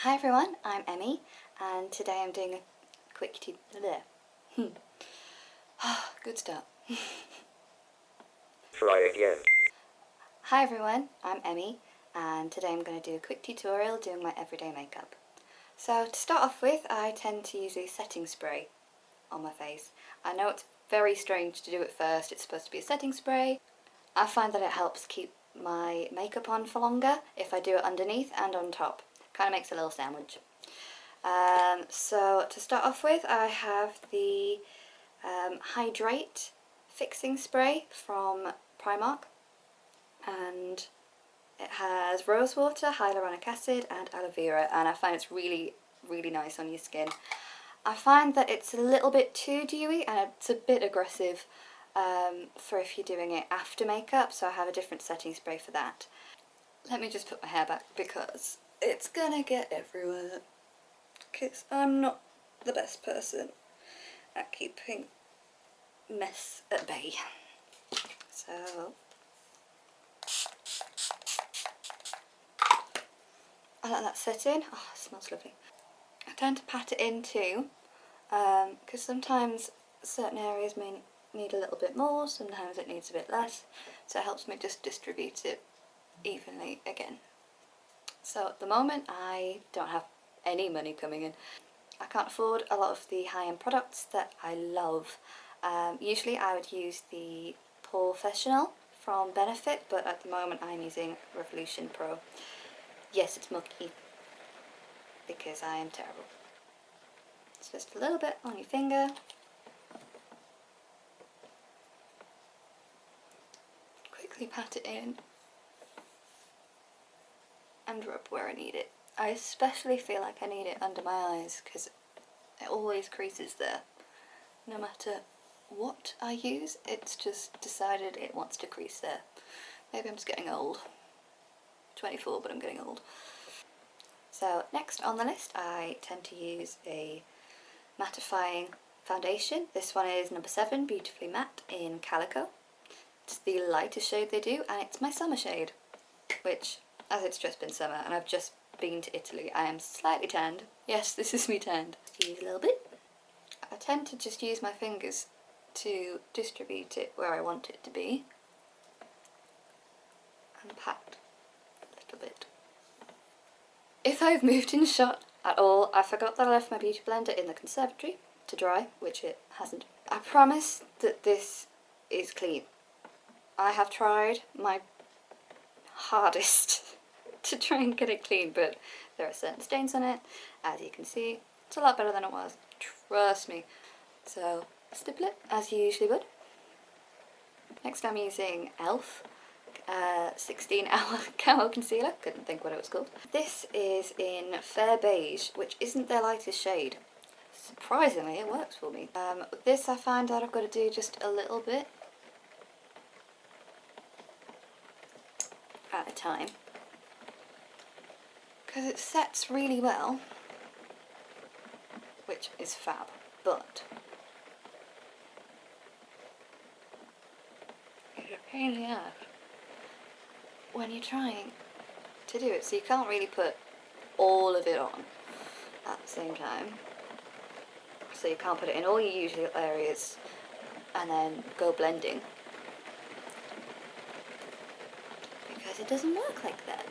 Hi everyone, I'm Emmy, and today I'm doing a quick good start. Try again. Hi everyone, I'm Emmy, and today I'm going to do a quick tutorial doing my everyday makeup. So to start off with, I tend to use a setting spray on my face. I know it's very strange to do it first, it's supposed to be a setting spray. I find that it helps keep my makeup on for longer if I do it underneath and on top. Kind of makes a little sandwich. So to start off with, I have the Hydrate Fixing Spray from Primark, and it has rose water, hyaluronic acid and aloe vera, and I find it's really nice on your skin. I find that it's a little bit too dewy and it's a bit aggressive for if you're doing it after makeup, so I have a different setting spray for that. Let me just put my hair back because it's gonna get everywhere, because I'm not the best person at keeping mess at bay. So I let that set in. Oh, it smells lovely. I tend to pat it in too, because sometimes certain areas may need a little bit more, sometimes it needs a bit less, so it helps me just distribute it evenly again. So at the moment I don't have any money coming in. I can't afford a lot of the high-end products that I love. Usually I would use the Professional from Benefit, but at the moment I'm using Revolution Pro. Yes, it's mucky, because I am terrible. It's just a little bit on your finger. Quickly pat it in and rub where I need it. I especially feel like I need it under my eyes because it always creases there. No matter what I use, it's just decided it wants to crease there. Maybe I'm just getting old. 24, but I'm getting old. So next on the list, I tend to use a mattifying foundation. This one is number 7, Beautifully Matte in Calico. It's the lightest shade they do, and it's my summer shade, which, as it's just been summer and I've just been to Italy, I am slightly tanned. Yes, this is me tanned. Just use a little bit. I tend to just use my fingers to distribute it where I want it to be, and pat a little bit. If I've moved in shot at all, I forgot that I left my beauty blender in the conservatory to dry, which it hasn't. I promise that this is clean. I have tried my hardest to try and get it clean, but there are certain stains on it. As you can see, it's a lot better than it was. Trust me. So, stipple it as you usually would. Next I'm using e.l.f. 16-hour camo concealer. Couldn't think what it was called. This is in Fair Beige, which isn't their lightest shade. Surprisingly, it works for me. With this I find that I've got to do just a little bit at a time, because it sets really well, which is fab, but it's a pain in the ass when you're trying to do it, so you can't really put all of it on at the same time. So you can't put it in all your usual areas and then go blending, because it doesn't work like that.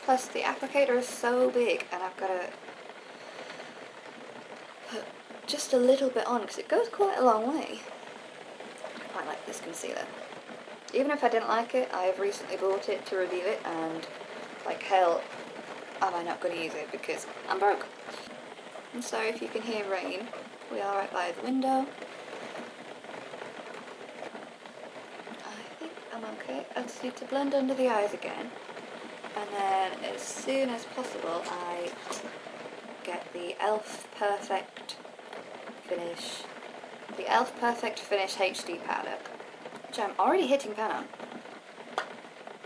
Plus the applicator is so big and I've got to put just a little bit on because it goes quite a long way. I quite like this concealer. Even if I didn't like it, I have recently bought it to review it, and like hell am I not going to use it because I'm broke. And so if you can hear rain, we are right by the window. I think I'm okay. I just need to blend under the eyes again, and then as soon as possible I get the e.l.f. Perfect Finish, the e.l.f. Perfect Finish HD powder, which I'm already hitting pan on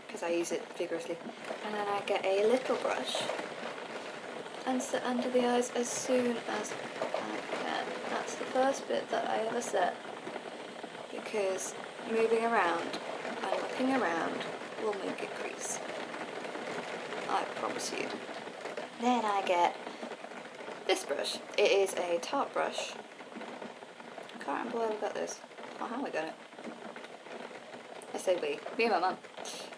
because I use it vigorously. And then I get a little brush and set under the eyes as soon as I can. That's the first bit that I ever set, because moving around and looking around will make it crease. I promise you. Then I get this brush. It is a tart brush. I can't remember where we got this or how we got it. I say we, me and my mum.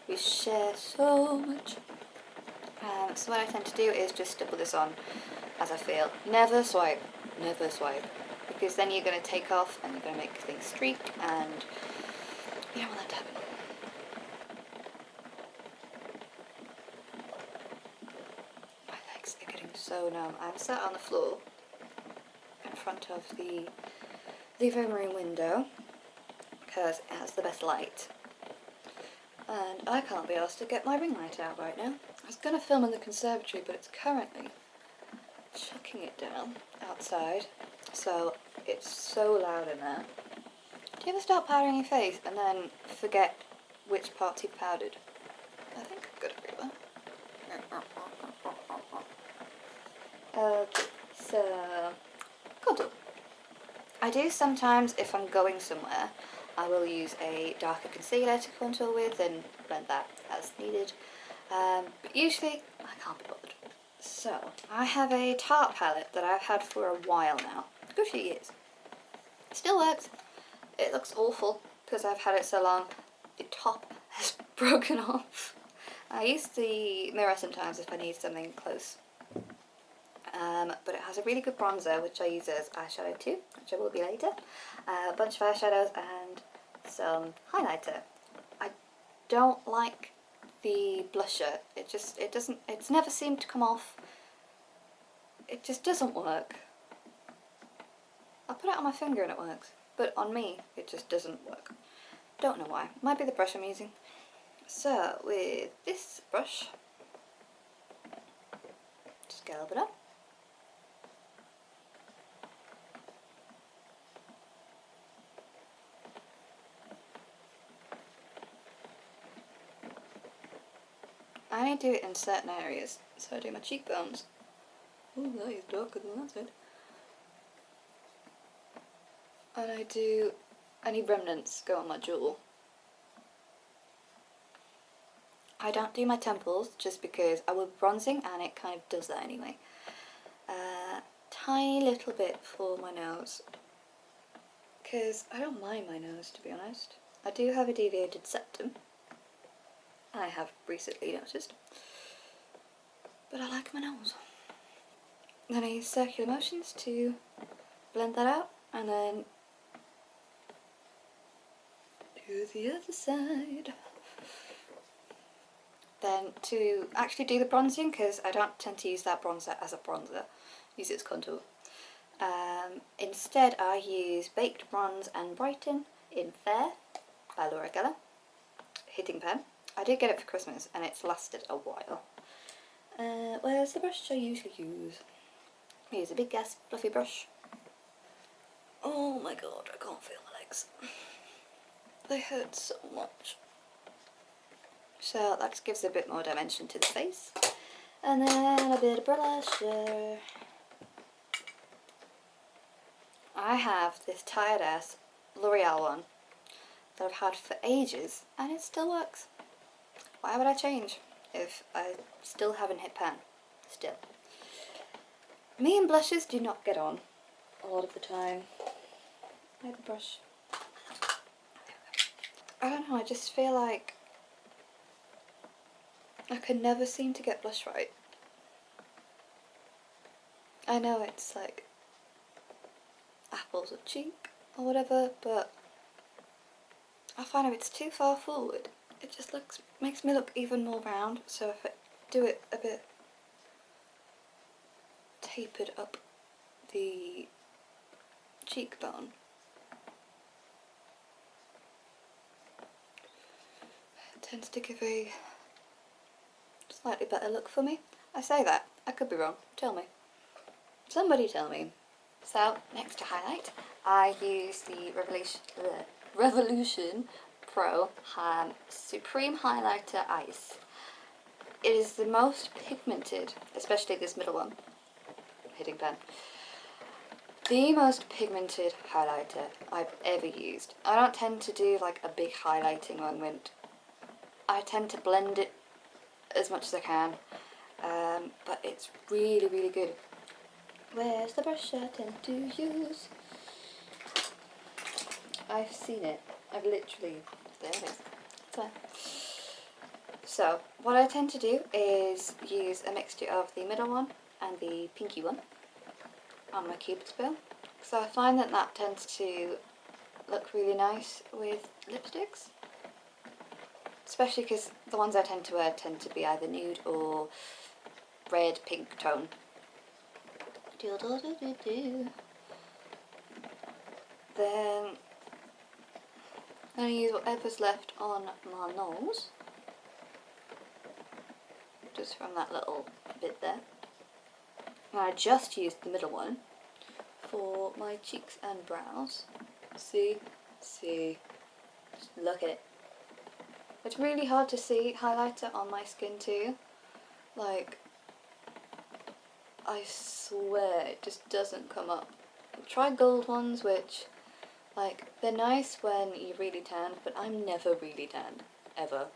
We share so much. So what I tend to do is just stipple this on as I feel. Never swipe, because then you're going to take off and you're going to make things streak, and you don't want that to happen. My legs are getting so numb. I'm sat on the floor in front of the living room window because it has the best light, and I can't be asked to get my ring light out right now. I was going to film in the conservatory, but it's currently chucking it down outside, so it's so loud in there. Do you ever start powdering your face and then forget which parts you've powdered? I think I've got it everywhere. Okay, so contour. I do sometimes, if I'm going somewhere, I will use a darker concealer to contour with and blend that as needed. But usually I can't be bothered. So, I have a Tarte palette that I've had for a while now, a good few years. It still works. It looks awful because I've had it so long. The top has broken off. I use the mirror sometimes if I need something close. But it has a really good bronzer, which I use as eyeshadow too, which I will be later. A bunch of eyeshadows and some highlighter. I don't like the blusher. It's never seemed to come off. It just doesn't work. I put it on my finger and it works, but on me it just doesn't work. Don't know why. Might be the brush I'm using. So with this brush, scalp it up. I only do it in certain areas, so I do my cheekbones. Ooh, that is darker than that side. And I do any remnants go on my jaw. I don't do my temples just because I will be bronzing and it kind of does that anyway. Tiny little bit for my nose, because I don't mind my nose, to be honest. I do have a deviated septum, I have recently noticed, but I like my nose. Then I use circular motions to blend that out, and then do the other side. Then to actually do the bronzing, because I don't tend to use that bronzer as a bronzer, use it as contour. Instead I use Baked Bronze and Brighten in Fair by Laura Geller, hitting pen. I did get it for Christmas and it's lasted a while. Where's the brush I usually use? I use a big ass fluffy brush. Oh my god, I can't feel my legs. They hurt so much. So that just gives a bit more dimension to the face. And then a bit of blusher. I have this tired ass L'Oreal one that I've had for ages and it still works. Why would I change if I still haven't hit pan? Still. Me and blushes do not get on a lot of the time. I have the brush. I don't know, I just feel like I can never seem to get blush right. I know it's like apples of cheek or whatever, but I find if it's too far forward, it just makes me look even more round. So if I do it a bit tapered up the cheekbone, it tends to give a slightly better look for me. I say that, I could be wrong, tell me. Somebody tell me. So, next to highlight, I use the Revolution Pro Supreme Highlighter Ice. It is the most pigmented, especially this middle one, hitting pen, the most pigmented highlighter I've ever used. I don't tend to do like a big highlighting moment. I tend to blend it as much as I can, but it's really, really good. Where's the brush I tend to use? I've seen it. I've literally, there it is. It's there. So, what I tend to do is use a mixture of the middle one and the pinky one on my Cupid's bow. So I find that that tends to look really nice with lipsticks. Especially because the ones I tend to wear tend to be either nude or red, pink tone. Then I'm going to use whatever's left on my nose. Just from that little bit there. And I just used the middle one for my cheeks and brows. See? Just look at it. It's really hard to see highlighter on my skin too. Like, I swear it just doesn't come up. Try gold ones, which, like, they're nice when you're really tanned, but I'm never really tanned. Ever.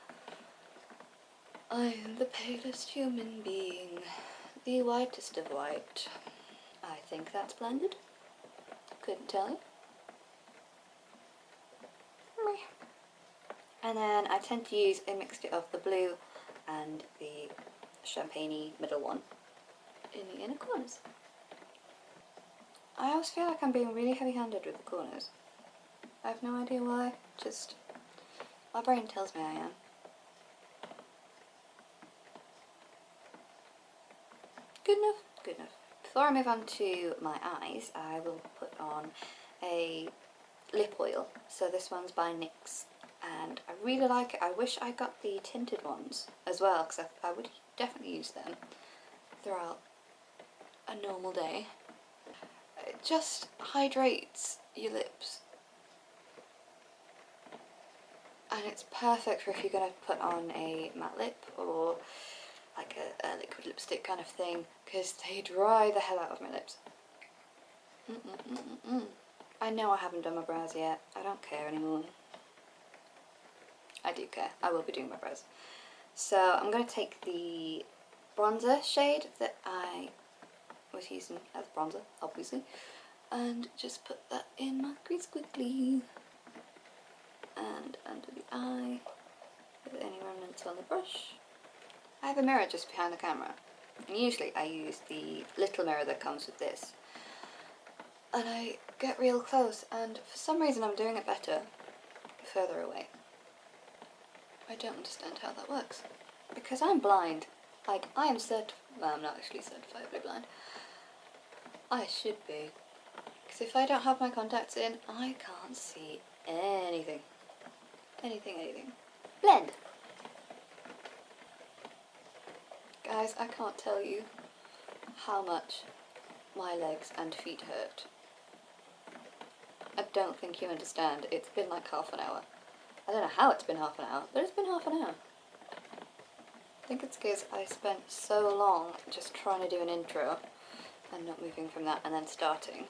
I am the palest human being. The whitest of white. I think that's blended. Couldn't tell you. And then I tend to use a mixture of the blue and the champagne-y middle one in the inner corners. I always feel like I'm being really heavy-handed with the corners. I have no idea why, just my brain tells me I am. Good enough? Good enough. Before I move on to my eyes, I will put on a lip oil. So this one's by NYX, and I really like it. I wish I got the tinted ones as well, because I would definitely use them throughout a normal day. It just hydrates your lips, and it's perfect for if you're going to put on a matte lip or like a liquid lipstick kind of thing, because they dry the hell out of my lips. I know I haven't done my brows yet. I don't care anymore. I do care. I will be doing my brows. So I'm going to take the bronzer shade that I was using as bronzer, obviously, and just put that in my crease quickly. And under the eye, with any remnants on the brush. I have a mirror just behind the camera, and usually I use the little mirror that comes with this. And I get real close, and for some reason I'm doing it better further away. I don't understand how that works. Because I'm blind. Like, I am well, I'm not actually certifiably blind. I should be. Because if I don't have my contacts in, I can't see anything. Anything. Blend! Guys, I can't tell you how much my legs and feet hurt. I don't think you understand. It's been like half an hour. I don't know how it's been half an hour, but it's been half an hour. I think it's because I spent so long just trying to do an intro and not moving from that and then starting.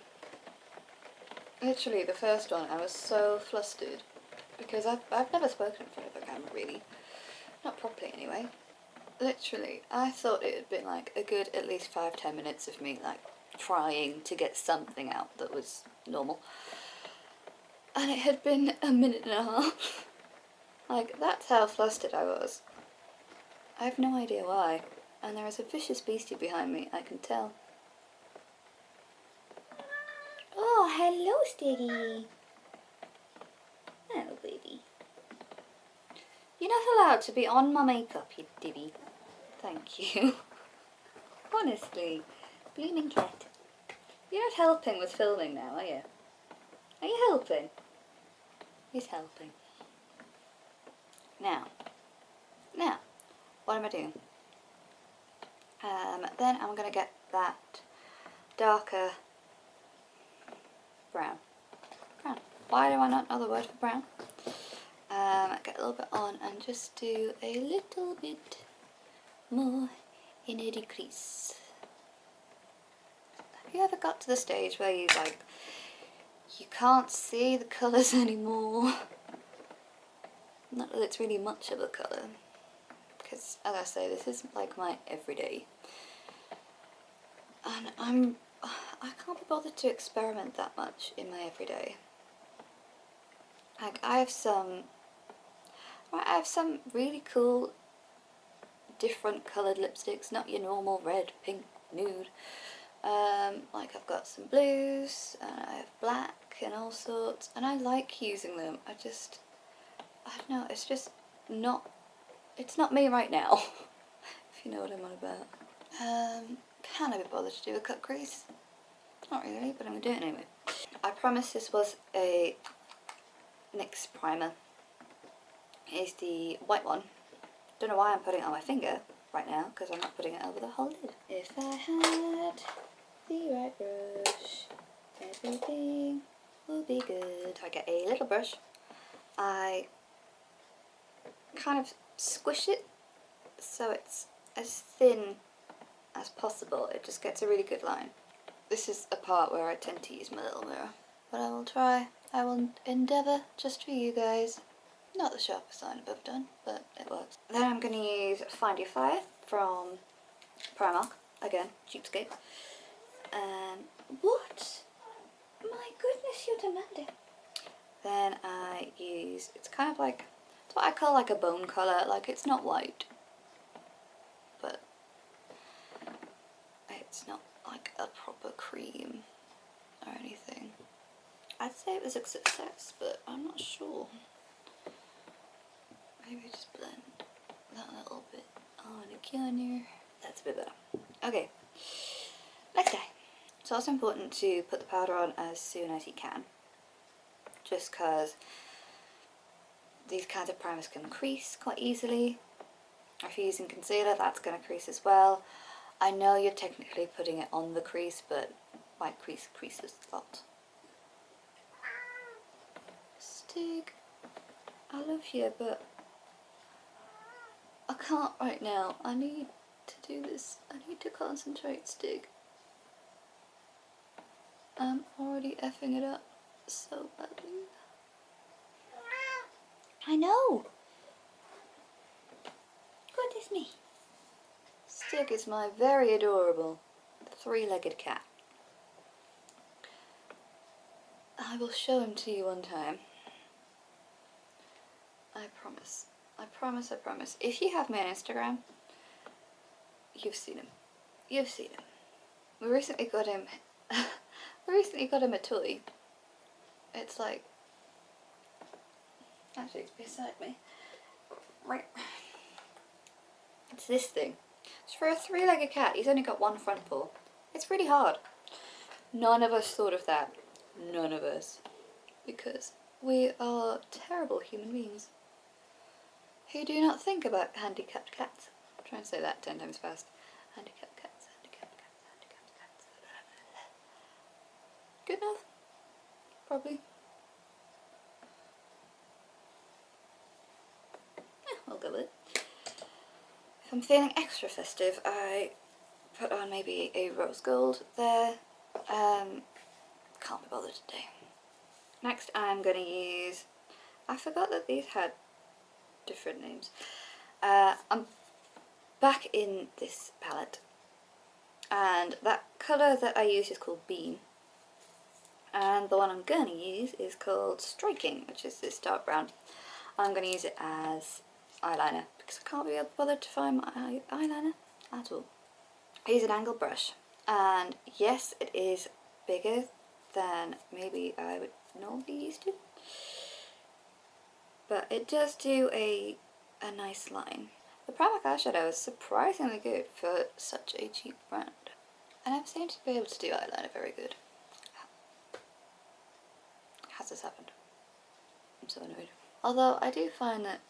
Literally, the first one, I was so flustered because I've never spoken in front of a camera, really. Not properly, anyway. Literally, I thought it had been like a good at least 5-10 minutes of me like trying to get something out that was normal. And it had been a minute and a half. Like, that's how flustered I was. I have no idea why. And there is a vicious beastie behind me, I can tell. Oh, hello, Stiggy. Hello, baby. You're not allowed to be on my makeup, you dibby. Thank you. Honestly, blooming cat. You're not helping with filming now, are you? Are you helping? He's helping. Now, what am I doing? Then I'm going to get that darker brown. Why do I not know the word for brown? Get a little bit on and just do a little bit more in a decrease. Have you ever got to the stage where you can't see the colours anymore? Not that it's really much of a colour, because as I say, this is like my everyday, and I can't be bothered to experiment that much in my everyday. Like I have some really cool different coloured lipsticks, not your normal red, pink, nude. Like I've got some blues and I have black and all sorts, and I like using them. I don't know, it's just not, it's not me right now, if you know what I'm on about. Can I be bothered to do a cut crease? Not really, but I'm going to do it anyway. I promise this was a NYX primer. It's the white one. Don't know why I'm putting it on my finger right now, because I'm not putting it over the whole lid. If I had the right brush, everything will be good. I get a little brush. I kind of squish it so it's as thin as possible. It just gets a really good line. This is a part where I tend to use my little mirror, but I will try. I will endeavour just for you guys. Not the sharpest line I've ever done, but it works. Then I'm going to use Find Your Fire from Primark. Again, cheapskate. What? My goodness, you're demanding. Then I use, it's kind of like, it's what I call like a bone colour. Like it's not white, but it's not like a proper cream or anything. I'd say it was a success, but I'm not sure. Maybe just blend that a little bit on the corner. That's a bit better. Okay, next eye. It's also important to put the powder on as soon as you can, just because these kinds of primers can crease quite easily. If you're using concealer, that's going to crease as well. I know you're technically putting it on the crease, but my crease creases a lot. Stig, I love you, but I can't right now. I need to do this. I need to concentrate, Stig. I'm already effing it up so badly. I know! Goodness me. Stig is my very adorable three-legged cat. I will show him to you one time. I promise. I promise, I promise. If you have me on Instagram, you've seen him. You've seen him. We recently got him a toy. It's like, actually it's beside me. Right. It's this thing. It's for a three-legged cat. He's only got one front paw. It's really hard. None of us thought of that. None of us. Because we are terrible human beings who do not think about handicapped cats. I'm trying to say that 10 times fast. Handicapped cats, handicapped cats, handicapped cats. Good enough? Probably. Yeah, I'll go with it. If I'm feeling extra festive, I put on maybe a rose gold there. Can't be bothered today. Next I'm going to use, I forgot that these had different names. I'm back in this palette, and that colour that I use is called Beam, and the one I'm going to use is called Striking, which is this dark brown. I'm going to use it as eyeliner because I can't be bothered to find my eyeliner at all. I use an angled brush, and yes, it is bigger than maybe I would normally use to, but it does do a nice line. The Primark eyeshadow is surprisingly good for such a cheap brand. I never seem to be able to do eyeliner very good. Has this happened? I'm so annoyed. Although I do find that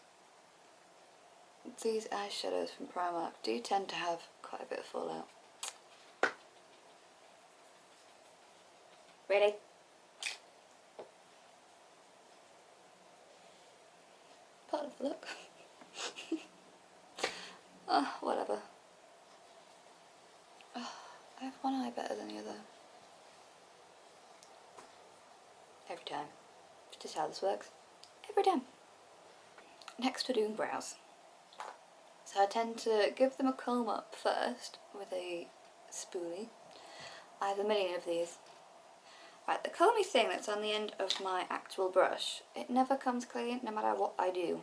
these eyeshadows from Primark do tend to have quite a bit of fallout. Ready? Part of the look. Whatever. I have one eye better than the other. Every time. It's just how this works. Every time. Next we're doing brows. So I tend to give them a comb up first with a spoolie. I have a million of these. Right, the comby thing that's on the end of my actual brush, it never comes clean no matter what I do.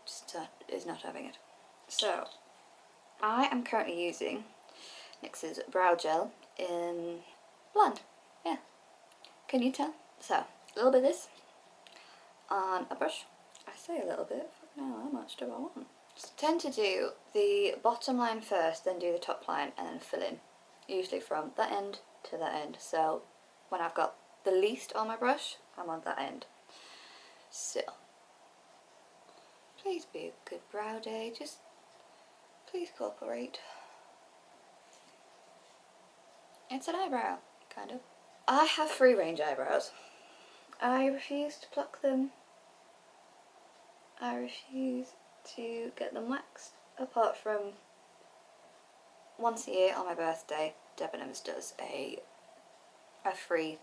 Just is not having it. So, I am currently using NYX's Brow Gel in Blonde. Yeah, can you tell? So, a little bit of this on a brush. I say a little bit, fucking hell, how much do I want? So I tend to do the bottom line first, then do the top line, and then fill in. Usually from that end to that end. So when I've got the least on my brush, I'm on that end. So, please be a good brow day, just please cooperate. It's an eyebrow, kind of. I have free range eyebrows. I refuse to pluck them. I refuse to get them waxed, apart from once a year on my birthday, Debenhams does a free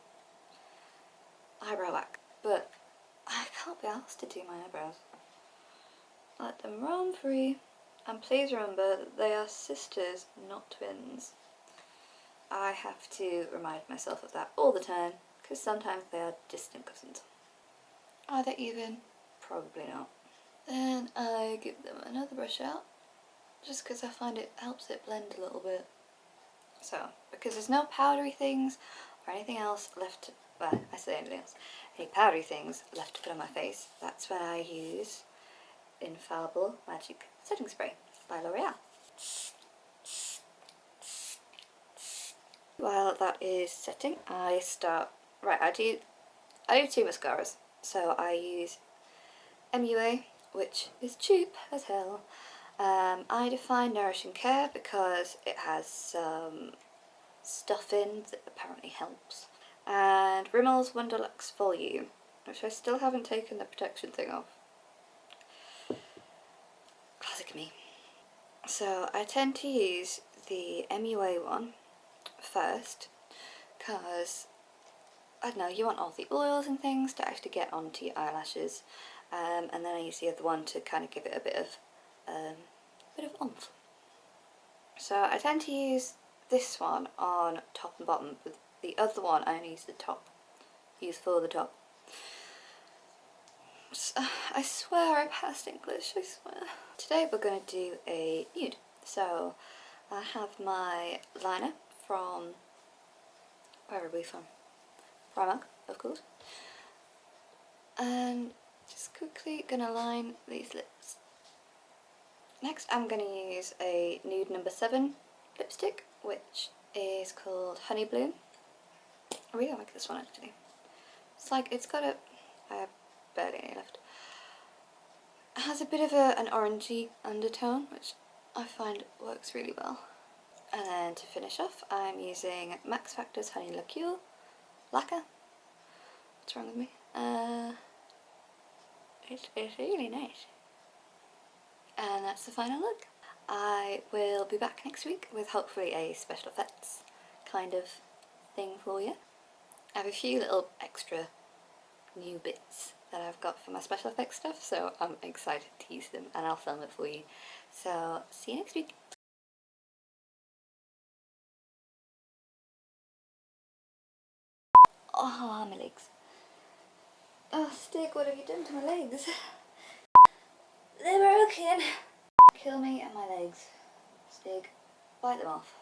eyebrow wax, but I can't be asked to do my eyebrows. Let them roam free, and please remember that they are sisters, not twins. I have to remind myself of that all the time, because sometimes they are distant cousins. Are they even? Probably not. Then I give them another brush out, just because I find it helps it blend a little bit. So, because there's no powdery things or anything else left to, well, I say anything else, any powdery things left to put on my face, that's when I use Infallible Magic Setting Spray by L'Oreal. While that is setting, I start, right, I do two mascaras. So I use MUA, which is cheap as hell. I define Nourishing Care because it has some stuff in that apparently helps. And Rimmel's Wonderlux Volume, which I still haven't taken the protection thing off. Classic me. So I tend to use the MUA one first because, I don't know, you want all the oils and things to actually get onto your eyelashes, and then I use the other one to kind of give it a bit of oomph. So I tend to use this one on top and bottom, but the other one I only use the top. Use for the top. I swear I passed English, I swear. Today we're going to do a nude. So I have my liner from, where are we from? Primark, of course. And just quickly gonna line these lips. Next I'm gonna use a nude number 7 lipstick, which is called Honey Bloom. I really like this one actually. It's like, it's got a, I have barely any left. It has a bit of an orangey undertone, which I find works really well. And then to finish off, I'm using Max Factor's Honey Liqueur Lacquer. What's wrong with me? It's really nice. And that's the final look. I will be back next week with hopefully a special effects kind of thing for you. I have a few little extra new bits that I've got for my special effects stuff, so I'm excited to use them and I'll film it for you. So, see you next week. Oh, my legs. Oh, Stig, what have you done to my legs? They're broken. Kill me and my legs. Stig, bite them off.